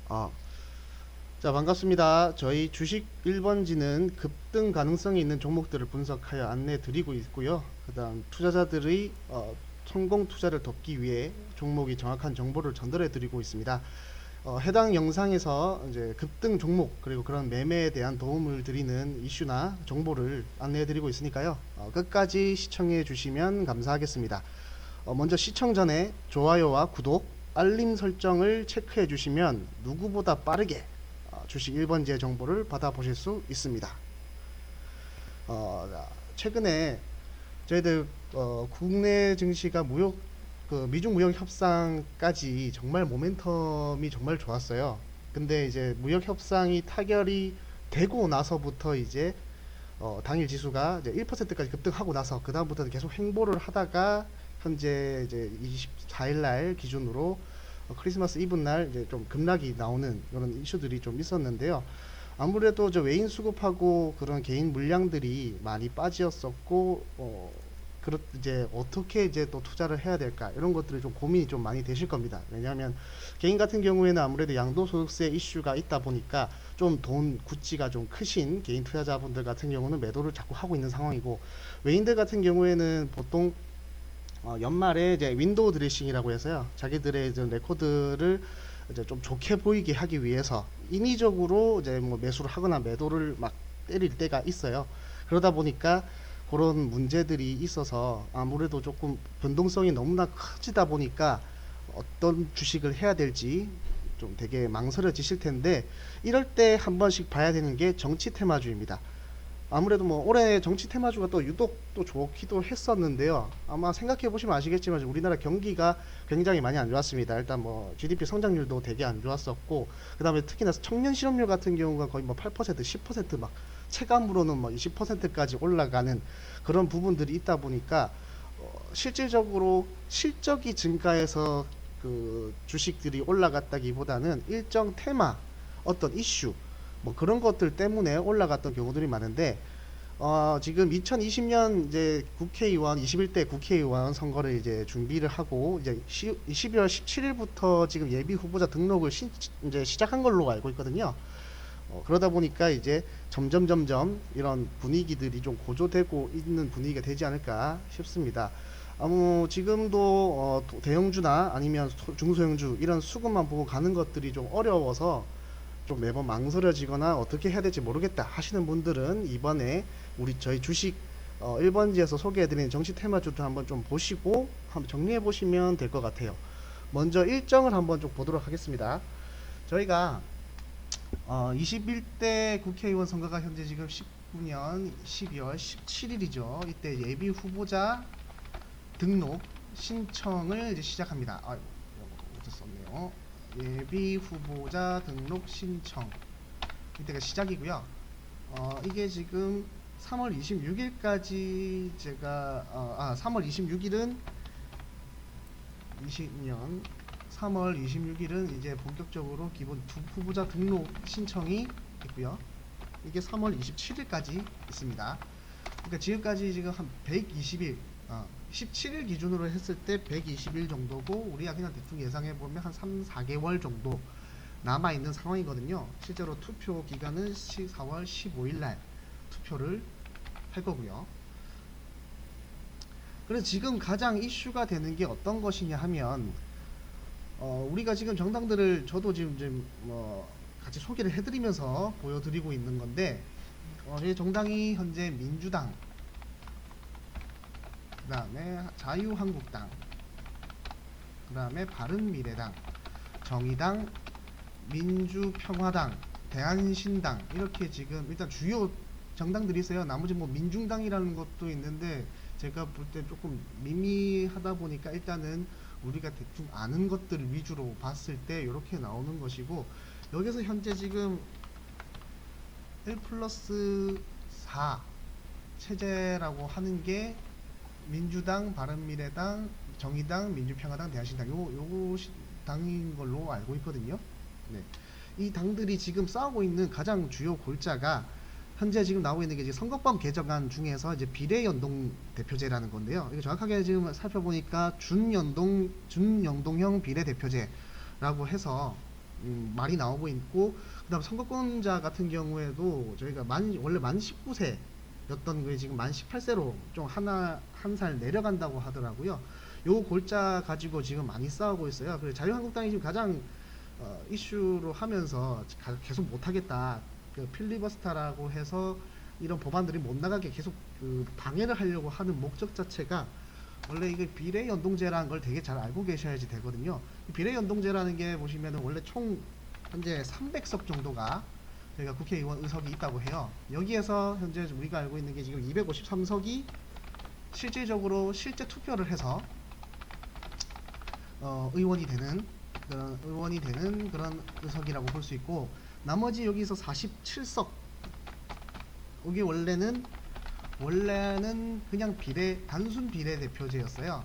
아, 자, 반갑습니다. 저희 주식 1번지는 급등 가능성이 있는 종목들을 분석하여 안내 드리고 있고요. 그다음 투자자들의 성공 투자를 돕기 위해 종목이 정확한 정보를 전달해 드리고 있습니다. 해당 영상에서 이제 급등 종목 그리고 그런 매매에 대한 도움을 드리는 이슈나 정보를 안내해 드리고 있으니까요. 끝까지 시청해 주시면 감사하겠습니다. 먼저 시청 전에 좋아요와 구독, 알림 설정을 체크해 주시면 누구보다 빠르게 주식 1번지의 정보를 받아보실 수 있습니다. 최근에 저희들 국내 증시가 미중 무역 협상까지 정말 모멘텀이 정말 좋았어요. 근데 이제 무역 협상이 타결이 되고 나서부터 이제 당일 지수가 이제 1%까지 급등하고 나서 그 다음부터는 계속 횡보를 하다가 현재 이제 24일 날 기준으로 크리스마스 이브 날 이제 좀 급락이 나오는 이런 이슈들이 좀 있었는데요. 아무래도 저 외인 수급하고 그런 개인 물량들이 많이 빠지었었고, 이제 어떻게 이제 또 투자를 해야 될까 이런 것들이 좀 고민이 좀 많이 되실 겁니다. 왜냐하면 개인 같은 경우에는 아무래도 양도소득세 이슈가 있다 보니까 좀 돈 구찌가 좀 크신 개인 투자자분들 같은 경우는 매도를 자꾸 하고 있는 상황이고, 외인들 같은 경우에는 보통 연말에 이제 윈도우 드레싱이라고 해서요. 자기들의 이제 레코드를 이제 좀 좋게 보이게 하기 위해서 인위적으로 이제 뭐 매수를 하거나 매도를 막 때릴 때가 있어요. 그러다 보니까 그런 문제들이 있어서 아무래도 조금 변동성이 너무나 커지다 보니까 어떤 주식을 해야 될지 좀 되게 망설여지실 텐데, 이럴 때 한 번씩 봐야 되는 게 정치 테마주입니다. 아무래도 뭐 올해 정치 테마주가 또 유독 또 좋기도 했었는데요. 아마 생각해 보시면 아시겠지만 우리나라 경기가 굉장히 많이 안 좋았습니다. 일단 뭐 GDP 성장률도 되게 안 좋았었고, 그다음에 특히나 청년 실업률 같은 경우가 거의 뭐 8%, 10%막 체감으로는 뭐 20%까지 올라가는 그런 부분들이 있다 보니까 실질적으로 실적이 증가해서 그 주식들이 올라갔다기보다는 일정 테마, 어떤 이슈 뭐 그런 것들 때문에 올라갔던 경우들이 많은데, 지금 2020년 이제 국회의원 21대 국회의원 선거를 이제 준비를 하고 이제 12월 17일부터 지금 예비 후보자 등록을 이제 시작한 걸로 알고 있거든요. 그러다 보니까 이제 점점 이런 분위기들이 좀 고조되고 있는 분위기가 되지 않을까 싶습니다. 지금도 대형주나 아니면 중소형주 이런 수급만 보고 가는 것들이 좀 어려워서 좀 매번 망설여지거나 어떻게 해야 될지 모르겠다 하시는 분들은 이번에 저희 주식 1번지에서 소개해드리는 정치 테마주도 한번 좀 보시고 한번 정리해 보시면 될 것 같아요. 먼저 일정을 한번 좀 보도록 하겠습니다. 저희가 21대 국회의원 선거가 현재 지금 19년 12월 17일이죠. 이때 예비 후보자 등록 신청을 이제 시작합니다. 아이고, 이거 썼네요. 예비 후보자 등록 신청 이때가 시작이고요. 이게 지금 3월 26일까지 제가 3월 26일은 20년 3월 26일은 이제 본격적으로 기본 후보자 등록 신청이 있고요. 이게 3월 27일까지 있습니다. 그러니까 지금까지 지금 한 120일 17일 기준으로 했을 때 120일 정도고, 우리가 그냥 대충 예상해 보면 한 3, 4개월 정도 남아 있는 상황이거든요. 실제로 투표 기간은 4월 15일 날 투표를 할 거고요. 그래서 지금 가장 이슈가 되는 게 어떤 것이냐 하면, 우리가 지금 정당들을 저도 지금 같이 소개를 해드리면서 보여드리고 있는 건데, 이 정당이 현재 민주당, 그 다음에 자유한국당, 그 다음에 바른미래당, 정의당, 민주평화당, 대한신당, 이렇게 지금 일단 주요 정당들이 있어요. 나머지 뭐 민중당이라는 것도 있는데 제가 볼 때 조금 미미하다 보니까 일단은 우리가 대충 아는 것들 위주로 봤을 때 이렇게 나오는 것이고, 여기서 현재 지금 1+4 체제라고 하는 게 민주당, 바른미래당, 정의당, 민주평화당, 대한신당 요 당인 걸로 알고 있거든요. 네. 이 당들이 지금 싸우고 있는 가장 주요 골자가 현재 지금 나오고 있는 게 이제 선거법 개정안 중에서 이제 비례연동 대표제라는 건데요. 이게 정확하게 지금 살펴보니까 준연동형 비례대표제라고 해서 말이 나오고 있고, 그다음 선거권자 같은 경우에도 저희가 원래 만 19세였던 게 지금 만 18세로 좀 한 살 내려간다고 하더라고요. 요 골자 가지고 지금 많이 싸우고 있어요. 그래서 자유한국당이 지금 가장 이슈로 하면서 계속 못하겠다. 그 필리버스터라고 해서 이런 법안들이 못 나가게 계속 그 방해를 하려고 하는 목적 자체가, 원래 이게 비례연동제라는 걸 되게 잘 알고 계셔야지 되거든요. 이 비례연동제라는 게 보시면은 원래 총 현재 300석 정도가 저희가 국회의원 의석이 있다고 해요. 여기에서 현재 우리가 알고 있는 게 지금 253석이 실질적으로 실제 투표를 해서 의원이 되는 그런 의석이라고 볼 수 있고, 나머지 여기서 47석, 이게 원래는 그냥 단순 비례대표제였어요.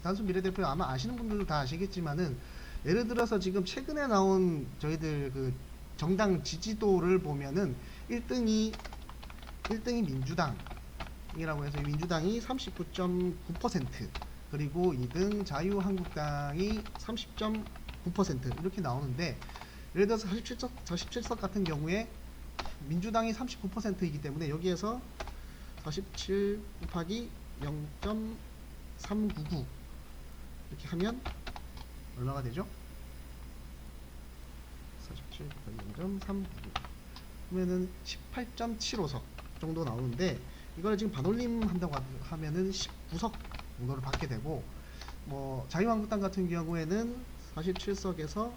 단순 비례대표 아마 아시는 분들도 다 아시겠지만은, 예를 들어서 지금 최근에 나온 저희들 그 정당 지지도를 보면은 1등이 민주당이라고 해서 민주당이 39.9%, 그리고 2등 자유한국당이 30.9% 이렇게 나오는데, 예를 들어서 47석 같은 경우에 민주당이 39%이기 때문에 여기에서 47 곱하기 0.399 이렇게 하면 얼마가 되죠? 47 곱하기 0.399 그러면은 18.75석 정도 나오는데, 이걸 지금 반올림 한다고 하면은 19석 정도를 받게 되고, 뭐 자유한국당 같은 경우에는 47석에서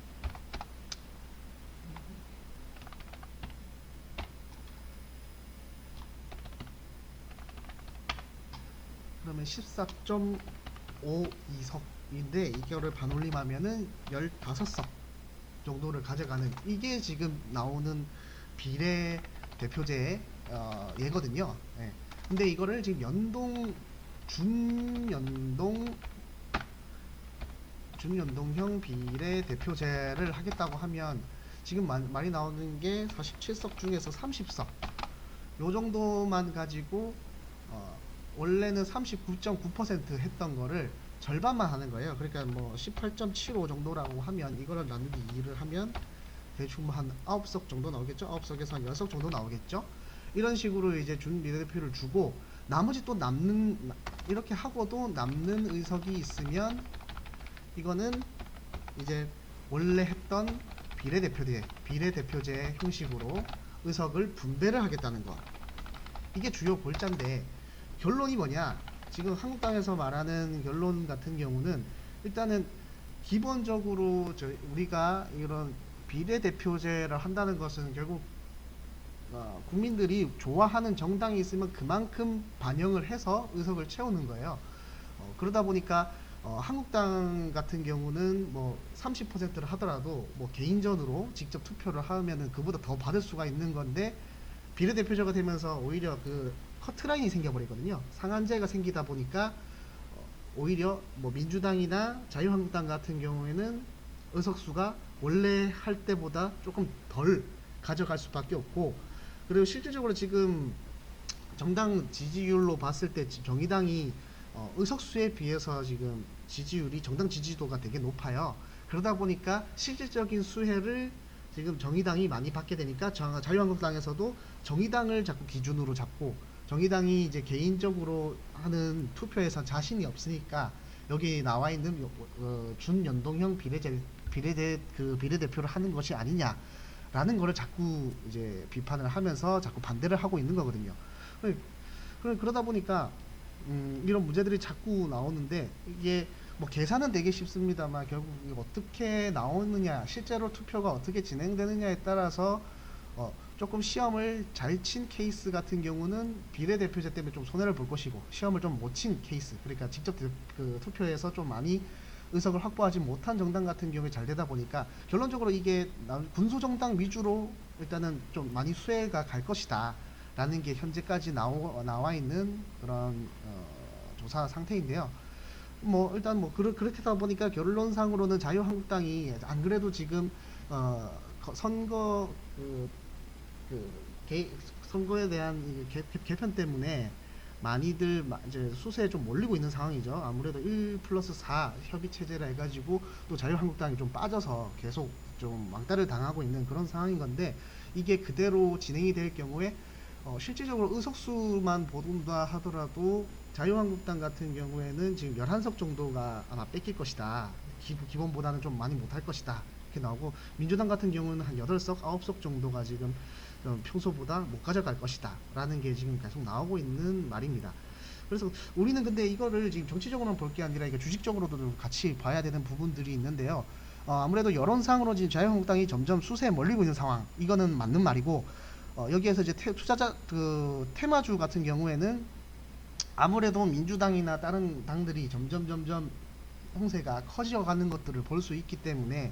그러면 14.52석인데, 이거를 반올림하면은 15석 정도를 가져가는, 이게 지금 나오는 비례 대표제의 예거든요. 예. 근데 이거를 지금 준연동형 비례 대표제를 하겠다고 하면, 지금 말이 나오는 게 47석 중에서 30석 요 정도만 가지고 원래는 39.9% 했던 거를 절반만 하는 거예요. 그러니까 뭐 18.75 정도라고 하면, 이거를 나누기 2를 하면 대충 뭐 한 9석 정도 나오겠죠. 9석에서 한 10석 정도 나오겠죠. 이런 식으로 이제 준 비례대표를 주고, 나머지 또 이렇게 하고도 남는 의석이 있으면, 이거는 이제 원래 했던 비례대표제 형식으로 의석을 분배를 하겠다는 거. 이게 주요 골자인데, 결론이 뭐냐? 지금 한국당에서 말하는 결론 같은 경우는, 일단은 기본적으로 우리가 이런 비례대표제를 한다는 것은 결국 국민들이 좋아하는 정당이 있으면 그만큼 반영을 해서 의석을 채우는 거예요. 그러다 보니까 한국당 같은 경우는 뭐 30%를 하더라도 뭐 개인전으로 직접 투표를 하면은 그보다 더 받을 수가 있는 건데, 비례대표제가 되면서 오히려 그 커트라인이 생겨버리거든요. 상한제가 생기다 보니까 오히려 뭐 민주당이나 자유한국당 같은 경우에는 의석수가 원래 할 때보다 조금 덜 가져갈 수밖에 없고, 그리고 실질적으로 지금 정당 지지율로 봤을 때 정의당이 의석수에 비해서 지금 정당 지지도가 되게 높아요. 그러다 보니까 실질적인 수혜를 지금 정의당이 많이 받게 되니까, 자유한국당에서도 정의당을 자꾸 기준으로 잡고, 정의당이 이제 개인적으로 하는 투표에서 자신이 없으니까 여기 나와 있는 준연동형 비례대표를 하는 것이 아니냐라는 거를 자꾸 이제 비판을 하면서 자꾸 반대를 하고 있는 거거든요. 그러다 보니까 이런 문제들이 자꾸 나오는데, 이게 뭐 계산은 되게 쉽습니다만 결국 어떻게 나오느냐, 실제로 투표가 어떻게 진행되느냐에 따라서 조금 시험을 잘 친 케이스 같은 경우는 비례대표제 때문에 좀 손해를 볼 것이고, 시험을 좀 못 친 케이스, 그러니까 직접 그 투표에서 좀 많이 의석을 확보하지 못한 정당 같은 경우에 잘 되다 보니까, 결론적으로 이게 군소정당 위주로 일단은 좀 많이 수혜가 갈 것이다 라는 게 현재까지 나와 있는 그런 조사 상태인데요. 뭐 일단 뭐 그렇게 하다 보니까 결론상으로는 자유한국당이 안 그래도 지금 선거 선거에 대한 개편 때문에 많이들 이제 수세에 좀 몰리고 있는 상황이죠. 아무래도 1+4 협의 체제라 해가지고 또 자유한국당이 좀 빠져서 계속 좀 왕따를 당하고 있는 그런 상황인 건데, 이게 그대로 진행이 될 경우에 실질적으로 의석수만 본다 하더라도 자유한국당 같은 경우에는 지금 11석 정도가 아마 뺏길 것이다. 기본보다는 좀 많이 못할 것이다. 이렇게 나오고, 민주당 같은 경우는 한 8석, 9석 정도가 지금 평소보다 못 가져갈 것이다. 라는 게 지금 계속 나오고 있는 말입니다. 그래서 우리는 근데 이거를 지금 정치적으로만 볼 게 아니라 이게 주식적으로도 좀 같이 봐야 되는 부분들이 있는데요. 아무래도 여론상으로 지금 자유한국당이 점점 수세에 몰리고 있는 상황, 이거는 맞는 말이고, 여기에서 이제 투자자 그 테마주 같은 경우에는 아무래도 민주당이나 다른 당들이 점점 홍세가 커져가는 것들을 볼 수 있기 때문에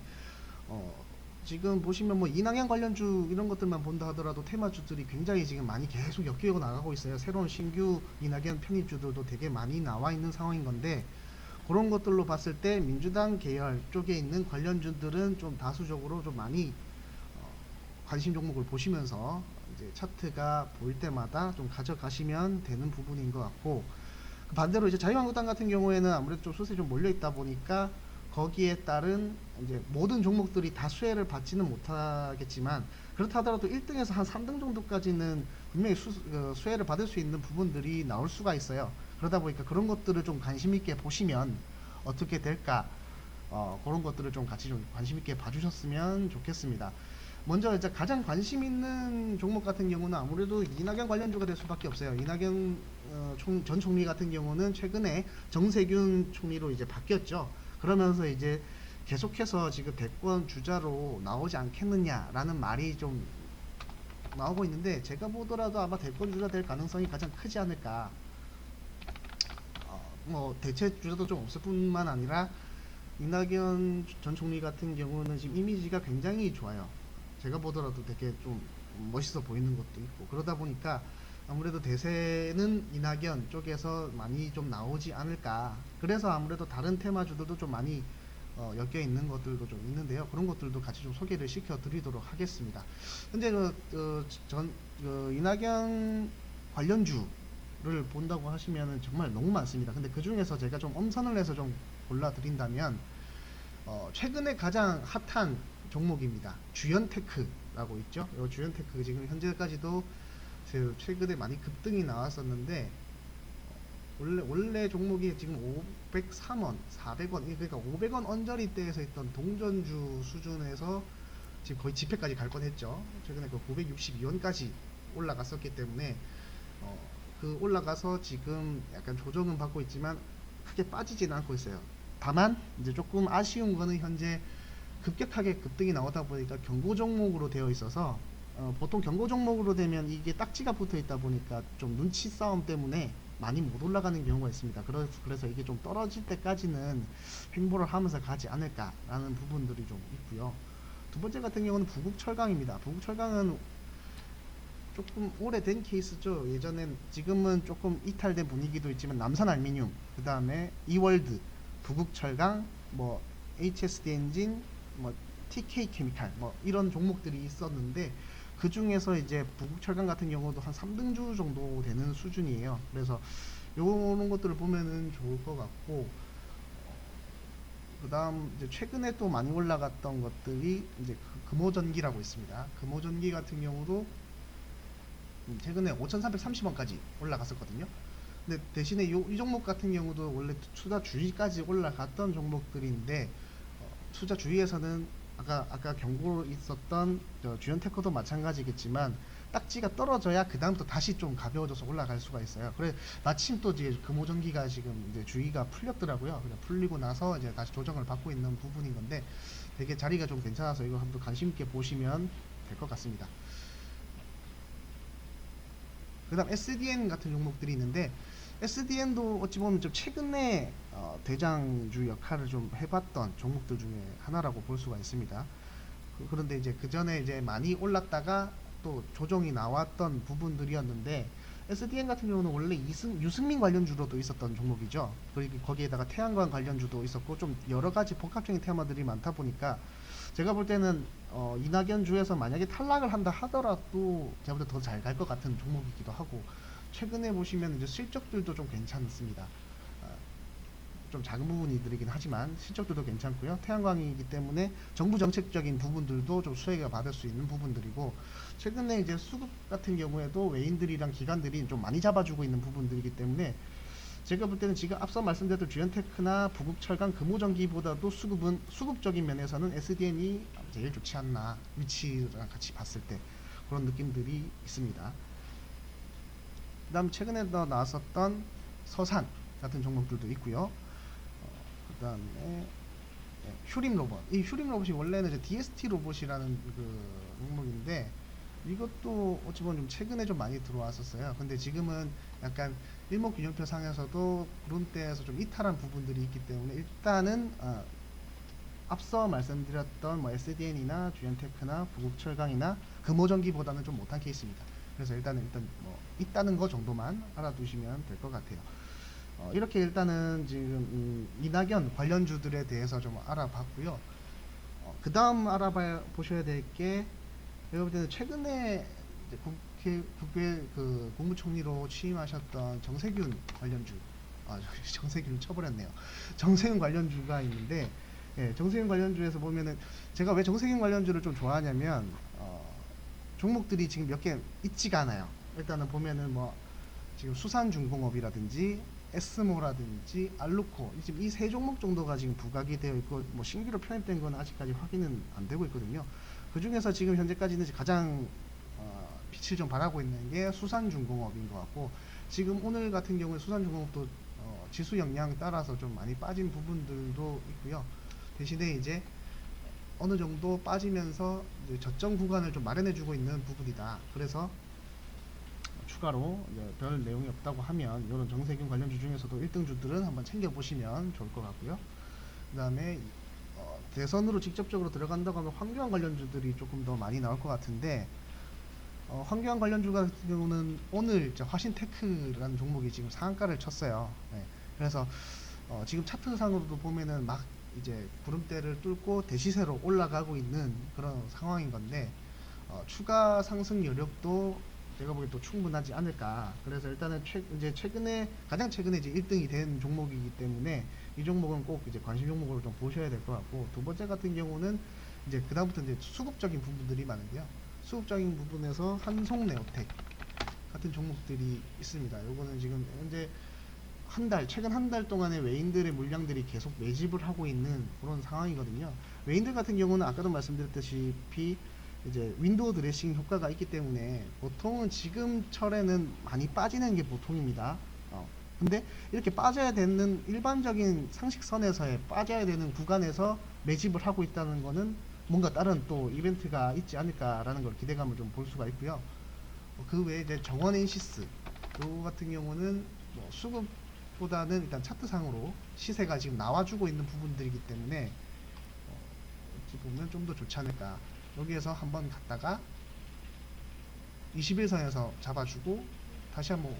지금 보시면 뭐 이낙연 관련주 이런 것들만 본다 하더라도 테마주들이 굉장히 지금 많이 계속 엮이고 나가고 있어요. 새로운 신규 이낙연 편입주들도 되게 많이 나와 있는 상황인 건데, 그런 것들로 봤을 때 민주당 계열 쪽에 있는 관련주들은 좀 다수적으로 좀 많이 관심 종목을 보시면서 이제 차트가 보일 때마다 좀 가져가시면 되는 부분인 것 같고, 반대로 이제 자유한국당 같은 경우에는 아무래도 좀 수세 좀 몰려 있다 보니까 거기에 따른 이제 모든 종목들이 다 수혜를 받지는 못하겠지만, 그렇다 하더라도 1등에서 한 3등 정도까지는 분명히 수혜를 받을 수 있는 부분들이 나올 수가 있어요. 그러다 보니까 그런 것들을 좀 관심 있게 보시면 어떻게 될까, 그런 것들을 좀 같이 좀 관심 있게 봐주셨으면 좋겠습니다. 먼저 이제 가장 관심 있는 종목 같은 경우는 아무래도 이낙연 관련주가 될 수밖에 없어요. 이낙연 전 총리 같은 경우는 최근에 정세균 총리로 이제 바뀌었죠. 그러면서 이제 계속해서 지금 대권 주자로 나오지 않겠느냐라는 말이 좀 나오고 있는데, 제가 보더라도 아마 대권 주자 될 가능성이 가장 크지 않을까. 뭐 대체 주자도 좀 없을 뿐만 아니라 이낙연 전 총리 같은 경우는 지금 이미지가 굉장히 좋아요. 제가 보더라도 되게 좀 멋있어 보이는 것도 있고, 그러다 보니까 아무래도 대세는 이낙연 쪽에서 많이 좀 나오지 않을까. 그래서 아무래도 다른 테마주들도 좀 많이 엮여 있는 것들도 좀 있는데요. 그런 것들도 같이 좀 소개를 시켜 드리도록 하겠습니다. 근데 이낙연 관련주를 본다고 하시면은 정말 너무 많습니다. 근데 그 중에서 제가 좀 엄선을 해서 좀 골라 드린다면, 최근에 가장 핫한 종목입니다. 주연테크라고 있죠. 이 주연테크 지금 현재까지도 최근에 많이 급등이 나왔었는데, 원래 종목이 지금 503원, 400원, 그러니까 500원 언저리대에서 있던 동전주 수준에서 지금 거의 지폐까지 갈 뻔했죠. 최근에 그 962원까지 올라갔었기 때문에 그 올라가서 지금 약간 조정은 받고 있지만 크게 빠지지는 않고 있어요. 다만 이제 조금 아쉬운 거는 현재 급격하게 급등이 나오다 보니까 경고 종목으로 되어 있어서, 보통 경고 종목으로 되면 이게 딱지가 붙어 있다 보니까 좀 눈치 싸움 때문에 많이 못 올라가는 경우가 있습니다. 그래서 이게 좀 떨어질 때까지는 횡보를 하면서 가지 않을까라는 부분들이 좀 있고요. 두 번째 같은 경우는 부국철강입니다. 부국철강은 조금 오래된 케이스죠. 예전엔, 지금은 조금 이탈된 분위기도 있지만 남산알미늄, 그 다음에 이월드, 부국철강, 뭐 HSD 엔진, 뭐 TK 케미칼, 뭐 이런 종목들이 있었는데, 그 중에서 이제 부국철강 같은 경우도 한 3등주 정도 되는 수준이에요. 그래서 요런 것들을 보면은 좋을 것 같고, 그 다음 이제 최근에 또 많이 올라갔던 것들이 이제 금호전기라고 있습니다. 금호전기 같은 경우도 최근에 5,330원까지 올라갔었거든요. 근데 대신에 이 종목 같은 경우도 원래 투자 주의까지 올라갔던 종목들인데, 투자 주의에서는 아까 경고 있었던 주연테크도 마찬가지겠지만 딱지가 떨어져야 그 다음부터 다시 좀 가벼워져서 올라갈 수가 있어요. 그래 마침 또 이제 금호전기가 지금 이제 주의가 풀렸더라고요. 그냥 풀리고 나서 이제 다시 조정을 받고 있는 부분인 건데, 되게 자리가 좀 괜찮아서 이거 한번 관심 있게 보시면 될 것 같습니다. 그다음 SDN 같은 종목들이 있는데, SDN도 어찌 보면 좀 최근에 대장주 역할을 좀 해봤던 종목들 중에 하나라고 볼 수가 있습니다. 그런데 이제 그 전에 이제 많이 올랐다가 또 조정이 나왔던 부분들이었는데, SDN 같은 경우는 원래 유승민 관련주로도 있었던 종목이죠. 그리고 거기에다가 태양광 관련주도 있었고, 좀 여러 가지 복합적인 테마들이 많다 보니까 제가 볼 때는 이낙연 주에서 만약에 탈락을 한다 하더라도 제가 볼 때 더 잘 갈 것 같은 종목이기도 하고, 최근에 보시면 이제 실적들도 좀 괜찮습니다. 좀 작은 부분이들이긴 하지만 실적들도 괜찮고요. 태양광이기 때문에 정부 정책적인 부분들도 좀 수혜가 받을 수 있는 부분들이고, 최근에 이제 수급 같은 경우에도 외인들이랑 기관들이 좀 많이 잡아주고 있는 부분들이기 때문에 제가 볼 때는 지금 앞서 말씀드렸던 주연테크나 부국철강, 금호전기보다도 수급적인 면에서는 SDN이 제일 좋지 않나, 위치랑 같이 봤을 때 그런 느낌들이 있습니다. 그 다음 최근에 더 나왔었던 서산 같은 종목들도 있고요. 그 다음에 휴림 로봇. 이 휴림 로봇이 원래는 이제 DST 로봇이라는 그 종목인데, 이것도 어찌 보면 좀 최근에 좀 많이 들어왔었어요. 근데 지금은 약간 일목균형표 상에서도 구름대에서 좀 이탈한 부분들이 있기 때문에 일단은 앞서 말씀드렸던 뭐 SDN이나 주연테크나 부국철강이나 금호전기보다는 좀 못한 케이스입니다. 그래서 일단 뭐 있다는 거 정도만 알아두시면 될 것 같아요. 이렇게 일단은 지금 이낙연 관련주들에 대해서 좀 알아봤고요. 그 다음 보셔야 될 게, 제가 볼 때는 최근에 이제 국회 그 국무총리로 취임하셨던 정세균 관련주, 정세균을 쳐버렸네요. 정세균 관련주가 있는데, 예, 정세균 관련주에서 보면은 제가 왜 정세균 관련주를 좀 좋아하냐면, 종목들이 지금 몇 개 있지가 않아요. 일단은 보면은 뭐 지금 수산중공업이라든지 에스모라든지 알루코, 지금 이 세 종목 정도가 지금 부각이 되어 있고, 뭐 신규로 편입된 건 아직까지 확인은 안 되고 있거든요. 그 중에서 지금 현재까지는 가장 빛을 좀 발하고 있는 게 수산중공업인 것 같고, 지금 오늘 같은 경우에 수산중공업도 지수 영향 따라서 좀 많이 빠진 부분들도 있고요. 대신에 이제 어느 정도 빠지면서 이제 저점 구간을 좀 마련해주고 있는 부분이다. 그래서 추가로 별 내용이 없다고 하면 이런 정세균 관련주 중에서도 1등주들은 한번 챙겨보시면 좋을 것 같고요. 그 다음에 대선으로 직접적으로 들어간다고 하면 황교안 관련주들이 조금 더 많이 나올 것 같은데, 황교안 관련주 같은 경우는 오늘 화신테크라는 종목이 지금 상한가를 쳤어요. 네. 그래서 지금 차트상으로도 보면은 막 이제 구름대를 뚫고 대시세로 올라가고 있는 그런 상황인 건데, 추가 상승 여력도 제가 보기엔 또 충분하지 않을까. 그래서 일단은 가장 최근에 이제 1등이 된 종목이기 때문에 이 종목은 꼭 이제 관심 종목으로 좀 보셔야 될 것 같고, 두 번째 같은 경우는 이제 그다음부터 이제 수급적인 부분들이 많은데요. 수급적인 부분에서 한송네오텍 같은 종목들이 있습니다. 요거는 지금 현재 최근 한 달 동안에 외인들의 물량들이 계속 매집을 하고 있는 그런 상황이거든요. 외인들 같은 경우는 아까도 말씀드렸다시피 이제 윈도우 드레싱 효과가 있기 때문에 보통은 지금 철에는 많이 빠지는 게 보통입니다. 근데 이렇게 빠져야 되는 일반적인 상식선에서의 빠져야 되는 구간에서 매집을 하고 있다는 거는 뭔가 다른 또 이벤트가 있지 않을까라는 걸 기대감을 좀 볼 수가 있고요. 그 외에 이제 정원엔시스 요 같은 경우는 뭐 수급보다는 일단 차트상으로 시세가 지금 나와주고 있는 부분들이기 때문에 어찌 보면 좀 더 좋지 않을까. 여기에서 한번 갔다가 21선에서 잡아주고 다시 한번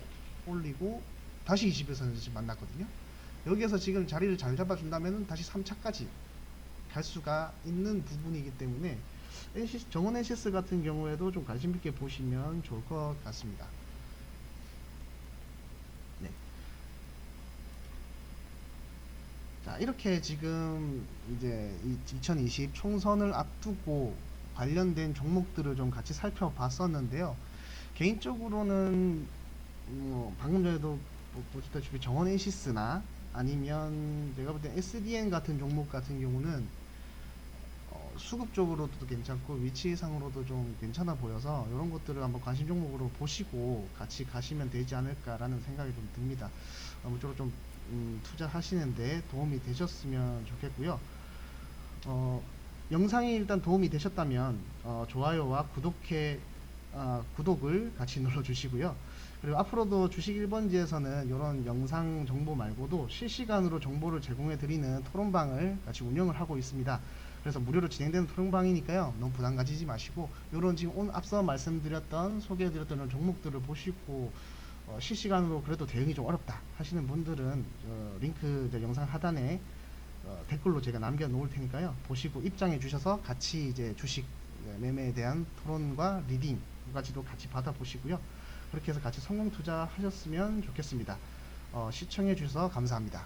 올리고 다시 21선에서 지금 만났거든요. 여기에서 지금 자리를 잘 잡아준다면 다시 3차까지 갈 수가 있는 부분이기 때문에 정원 NCS 같은 경우에도 좀 관심 있게 보시면 좋을 것 같습니다. 네. 자, 이렇게 지금 이제 2020 총선을 앞두고 관련된 종목들을 좀 같이 살펴봤었는데요. 개인적으로는 방금 전에도 보셨다시피 정원 엔시스나 아니면 내가 볼 때 SDN 같은 종목 같은 경우는 수급적으로도 괜찮고 위치상으로도 좀 괜찮아 보여서 이런 것들을 한번 관심 종목으로 보시고 같이 가시면 되지 않을까라는 생각이 좀 듭니다. 아무쪼록 좀 투자하시는데 도움이 되셨으면 좋겠고요. 영상이 일단 도움이 되셨다면 좋아요와 구독을 같이 눌러주시고요. 그리고 앞으로도 주식 1번지에서는 이런 영상 정보 말고도 실시간으로 정보를 제공해 드리는 토론방을 같이 운영을 하고 있습니다. 그래서 무료로 진행되는 토론방이니까요, 너무 부담 가지지 마시고 이런 지금 오늘 앞서 말씀드렸던 소개해드렸던 이런 종목들을 보시고 실시간으로 그래도 대응이 좀 어렵다 하시는 분들은 링크 영상 하단에 댓글로 제가 남겨 놓을 테니까요, 보시고 입장해 주셔서 같이 이제 주식 매매에 대한 토론과 리딩까지도 같이 받아 보시고요. 그렇게 해서 같이 성공 투자하셨으면 좋겠습니다. 시청해 주셔서 감사합니다.